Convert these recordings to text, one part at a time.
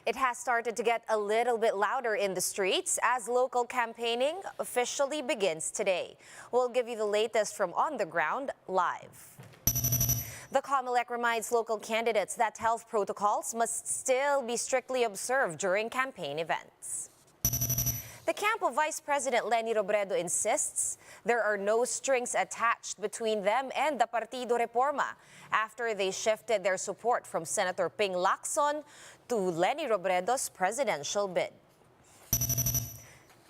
It has started to get a little bit louder in the streets as local campaigning officially begins today. We'll give you the latest from on the ground live. The COMELEC reminds local candidates that health protocols must still be strictly observed during campaign events. The camp of Vice President Leni Robredo insists there are no strings attached between them and the Partido Reforma after they shifted their support from Senator Ping Lacson to Leni Robredo's presidential bid.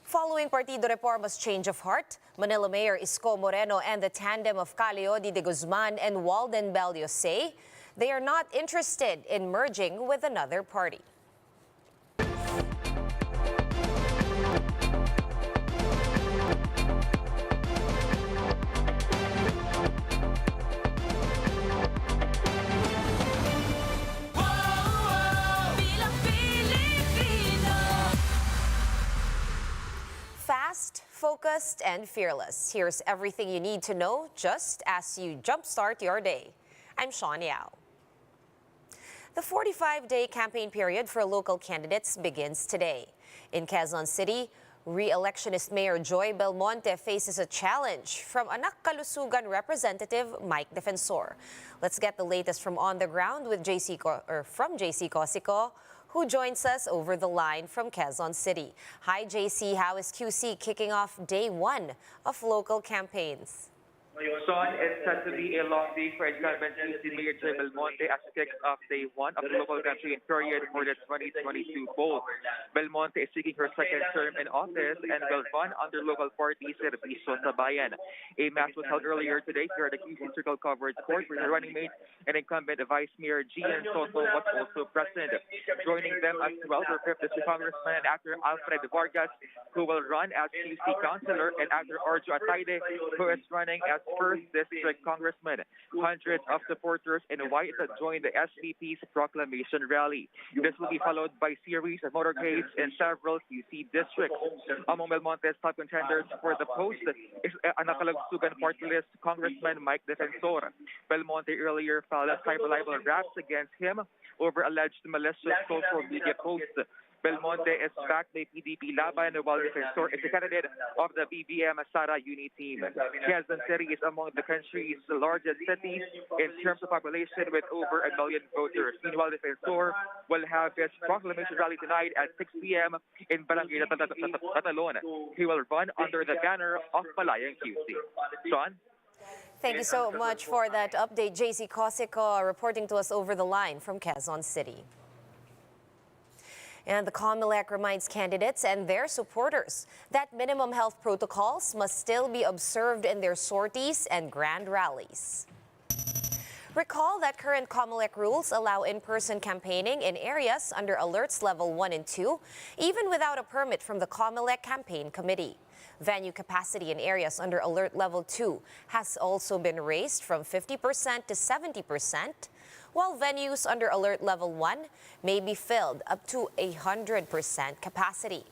Following Partido Reforma's change of heart, Manila Mayor Isko Moreno and the tandem of Caleodi de Guzman and Walden Bello say they are not interested in merging with another party. Fast, focused, and fearless. Here's everything you need to know just as you jumpstart your day. I'm Sean Yao. The 45-day campaign period for local candidates begins today. In Quezon City, re-electionist Mayor Joy Belmonte faces a challenge from Anak Kalusugan Representative Mike Defensor. Let's get the latest from on the ground with JC Cosico, who joins us over the line from Quezon City. Hi, JC. How is QC kicking off day one of local campaigns? Sean, it's set to be a long day for incumbent QC Mayor Joy Belmonte as it kicks off day one of the local campaign period for the 2022 poll. Belmonte is seeking her second term in office and will run under local party Servicio sa Bayan. A match was held earlier today here at the QC Circle Covered Court where the running mate and incumbent Vice Mayor Gian Soto was also present. Joining them as well were 5th District Congressman and actor Alfred Vargas, who will run as QC Councilor, and actor Arjo Ataide, who is running as 1st District Congressman. Hundreds of supporters in white joined the SVP's proclamation rally. This will be followed by series of motorcades in several QC districts. Among Belmonte's top contenders for the post is Anak Kalusugan Party List Congressman Mike Defensor. Belmonte earlier filed cyber libel raps against him over alleged malicious social media posts. Belmonte is backed by PDP Laban, while Defensor is the candidate of the BBM Sara Uni team. Quezon City is among the country's largest cities in terms of population with over 1 million voters. Meanwhile, Defensor will have his proclamation rally tonight at 6 p.m. in Barangay Tatalon. He will run under the banner of Malayang QC. Sean? Thank you so much for that update. JC Cosico reporting to us over the line from Quezon City. And the COMELEC reminds candidates and their supporters that minimum health protocols must still be observed in their sorties and grand rallies. Recall that current COMELEC rules allow in-person campaigning in areas under alerts level 1 and 2, even without a permit from the COMELEC Campaign Committee. Venue capacity in areas under alert level 2 has also been raised from 50% to 70%, while venues under alert level 1 may be filled up to 100% capacity.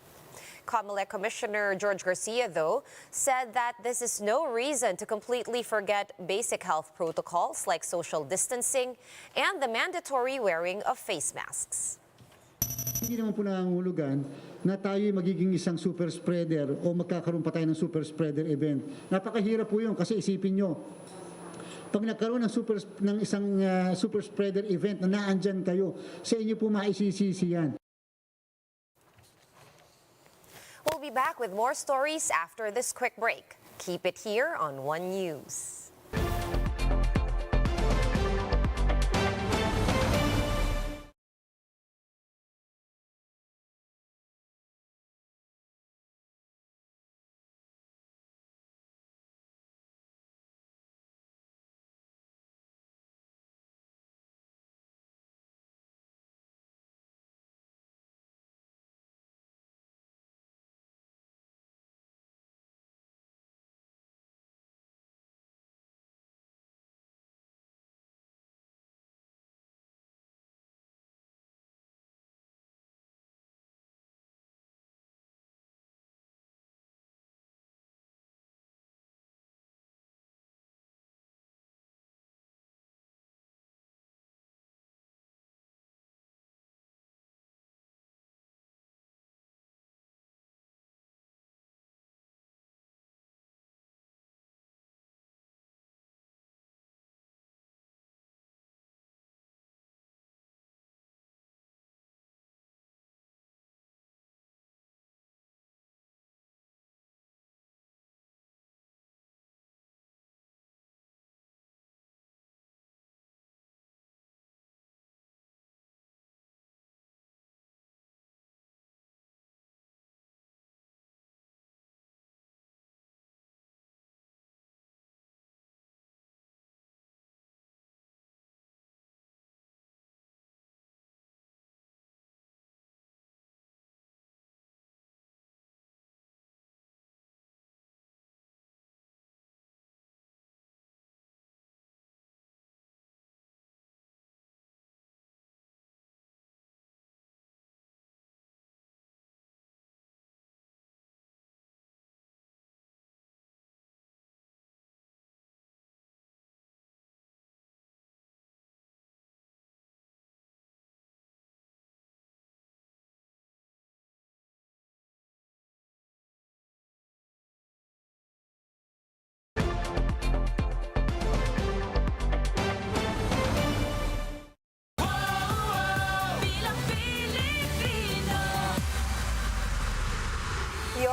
COMELEC Commissioner George Garcia, though, said that this is no reason to completely forget basic health protocols like social distancing and the mandatory wearing of face masks. Hindi naman po nangangahulugan na tayo magiging isang super spreader o magkakaroon pa tayo ng super spreader event. Napakahirap po yun kasi isipin nyo, pag nagkaroon ng isang super spreader event na naandyan kayo, sa inyo po maisisisi yan. We'll be back with more stories after this quick break. Keep it here on One News.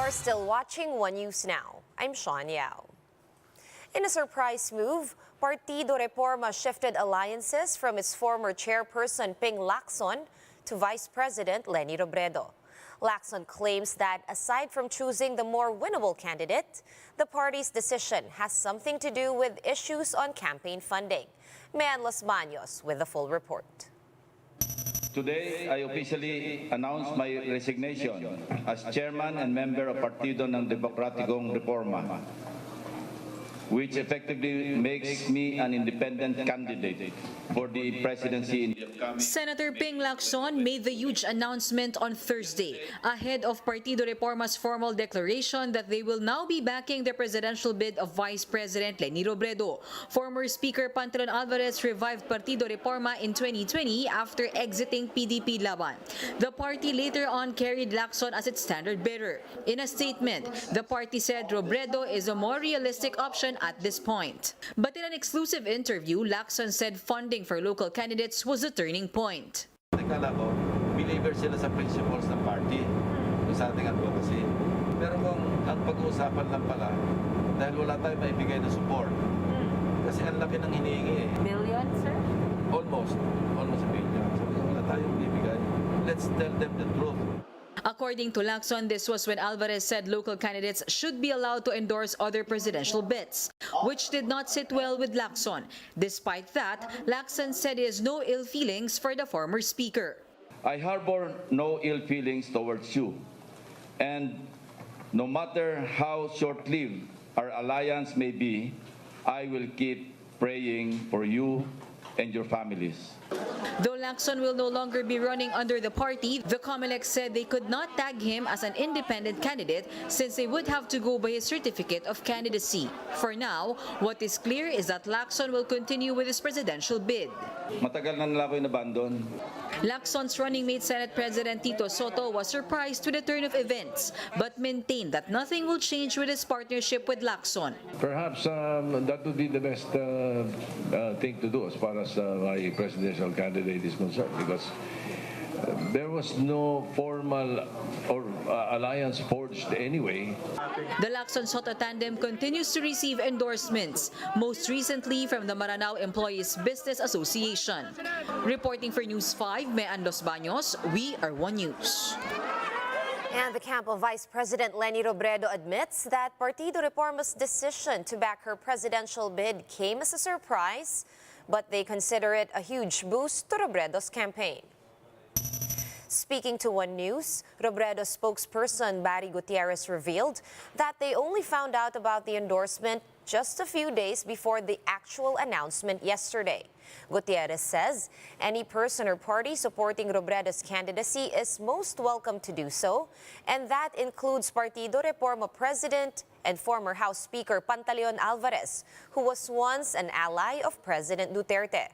are still watching One News Now. I'm Sean Yao. In a surprise move, Partido Reforma shifted alliances from its former chairperson Ping Lacson to Vice President Leni Robredo. Lacson claims that aside from choosing the more winnable candidate, the party's decision has something to do with issues on campaign funding. Mayan Los Baños with the full report. Today, I officially announce my resignation as chairman and member of Partido ng Demokratikong Reforma, which effectively makes me an independent candidate for the presidency in the upcoming... Senator Ping Lacson made the huge announcement on Thursday ahead of Partido Reforma's formal declaration that they will now be backing the presidential bid of Vice President Leni Robredo. Former Speaker Pantalon Alvarez revived Partido Reforma in 2020 after exiting PDP Laban. The party later on carried Lacson as its standard bearer. In a statement, the party said Robredo is a more realistic option at this point. But in an exclusive interview, Lacson said funding for local candidates was a turning point. Akala ko, believer sila sa principles ng party, sa ating advocacy. Pero kung ang pag-uusapan lang pala, dahil wala tayong maibigay na support, kasi ang laki ng hinihingi eh. Billion, sir? Almost a billion. So wala tayong ibigay. Let's tell them the truth. According to Lacson, this was when Alvarez said local candidates should be allowed to endorse other presidential bids, which did not sit well with Lacson. Despite that, Lacson said he has no ill feelings for the former speaker. I harbor no ill feelings towards you, and no matter how short-lived our alliance may be, I will keep praying for you and your families. Though Lacson will no longer be running under the party, the COMELEC said they could not tag him as an independent candidate since they would have to go by his certificate of candidacy. For now, what is clear is that Lacson will continue with his presidential bid. Matagal na nila ako inabandon. Lacson's running mate Senate President Tito Soto was surprised with the turn of events, but maintained that nothing will change with his partnership with Lacson. Perhaps that would be the best thing to do as far as my presidential candidate is concerned, because there was no formal or alliance forged anyway. The Lacson-Soto tandem continues to receive endorsements, most recently from the Maranao Employees Business Association. Reporting for News 5, Mayan Los Baños, we are One News. And the camp of Vice President Leni Robredo admits that Partido Reforma's decision to back her presidential bid came as a surprise, but they consider it a huge boost to Robredo's campaign. Speaking to One News, Robredo spokesperson Barry Gutierrez revealed that they only found out about the endorsement just a few days before the actual announcement yesterday. Gutierrez says any person or party supporting Robredo's candidacy is most welcome to do so, and that includes Partido Reforma President and former House Speaker Pantaleon Alvarez, who was once an ally of President Duterte.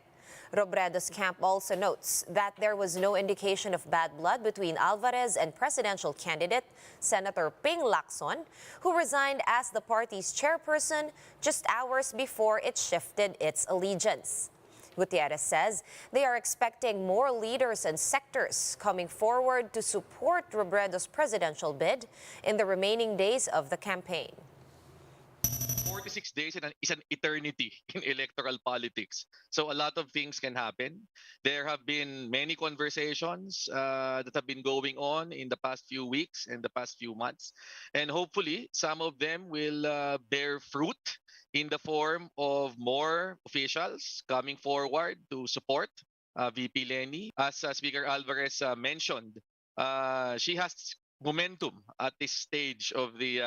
Robredo's camp also notes that there was no indication of bad blood between Alvarez and presidential candidate Senator Ping Lacson, who resigned as the party's chairperson just hours before it shifted its allegiance. Gutierrez says they are expecting more leaders and sectors coming forward to support Robredo's presidential bid in the remaining days of the campaign. 46 days is an eternity in electoral politics. So a lot of things can happen. There have been many conversations that have been going on in the past few weeks and the past few months. And hopefully, some of them will bear fruit in the form of more officials coming forward to support VP Leni. As Speaker Alvarez mentioned, she has momentum at this stage of the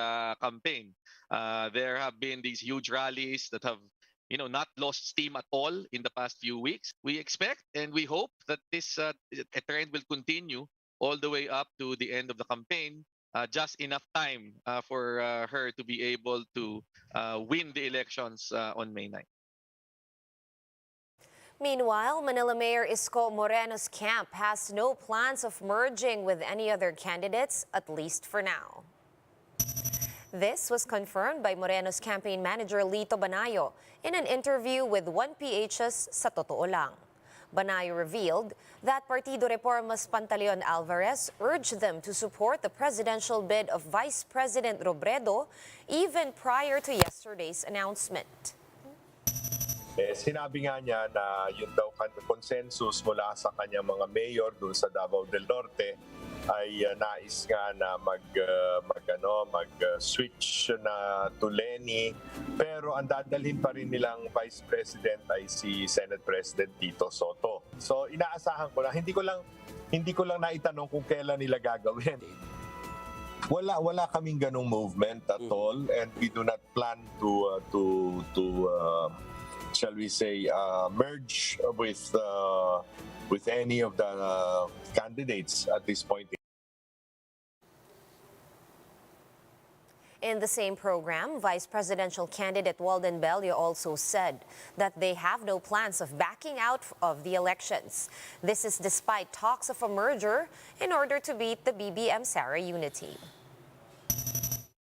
campaign. There have been these huge rallies that have, not lost steam at all in the past few weeks. We expect and we hope that this trend will continue all the way up to the end of the campaign. Just enough time for her to be able to win the elections on May 9th. Meanwhile, Manila Mayor Isko Moreno's camp has no plans of merging with any other candidates, at least for now. This was confirmed by Moreno's campaign manager Lito Banayo in an interview with 1PH's Sa Totoo Lang. Banayo revealed that Partido Reforma's Pantaleon Alvarez urged them to support the presidential bid of Vice President Robredo even prior to yesterday's announcement. Sinabi nga niya na yun daw consensus mula sa kanyang mga mayor doon sa Davao del Norte ay nais nga na mag-switch na to Lenny, pero ang dadalhin pa rin nilang Vice President ay si Senate President Tito Soto. So inaasahan ko lang, hindi ko lang naitanong kung kailan nila gagawin. Wala kaming ganung movement at all, and we do not plan to shall we say, merge with any of the candidates at this point. In the same program, Vice Presidential candidate Walden Bello also said that they have no plans of backing out of the elections. This is despite talks of a merger in order to beat the BBM-Sara unity.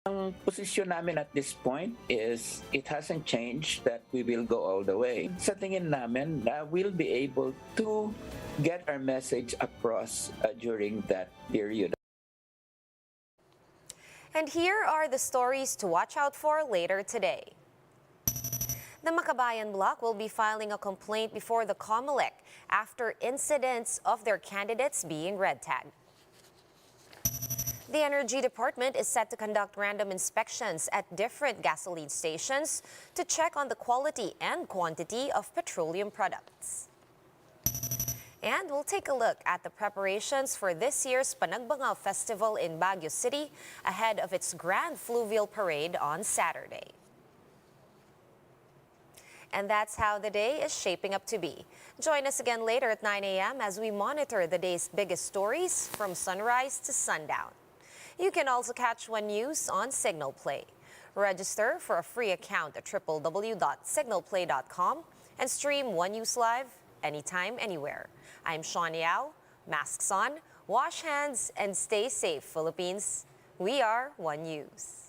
Ang posisyon namin at this point is it hasn't changed that we will go all the way. Sa tingin namin, we'll be able to get our message across during that period. And here are the stories to watch out for later today. The Makabayan Bloc will be filing a complaint before the COMELEC after incidents of their candidates being red tagged. The Energy Department is set to conduct random inspections at different gasoline stations to check on the quality and quantity of petroleum products. And we'll take a look at the preparations for this year's Panagbangaw Festival in Baguio City ahead of its Grand Fluvial Parade on Saturday. And that's how the day is shaping up to be. Join us again later at 9 a.m. as we monitor the day's biggest stories from sunrise to sundown. You can also catch One News on Signal Play. Register for a free account at www.signalplay.com and stream One News live anytime, anywhere. I'm Sean Yao. Masks on, wash hands, and stay safe, Philippines. We are One News.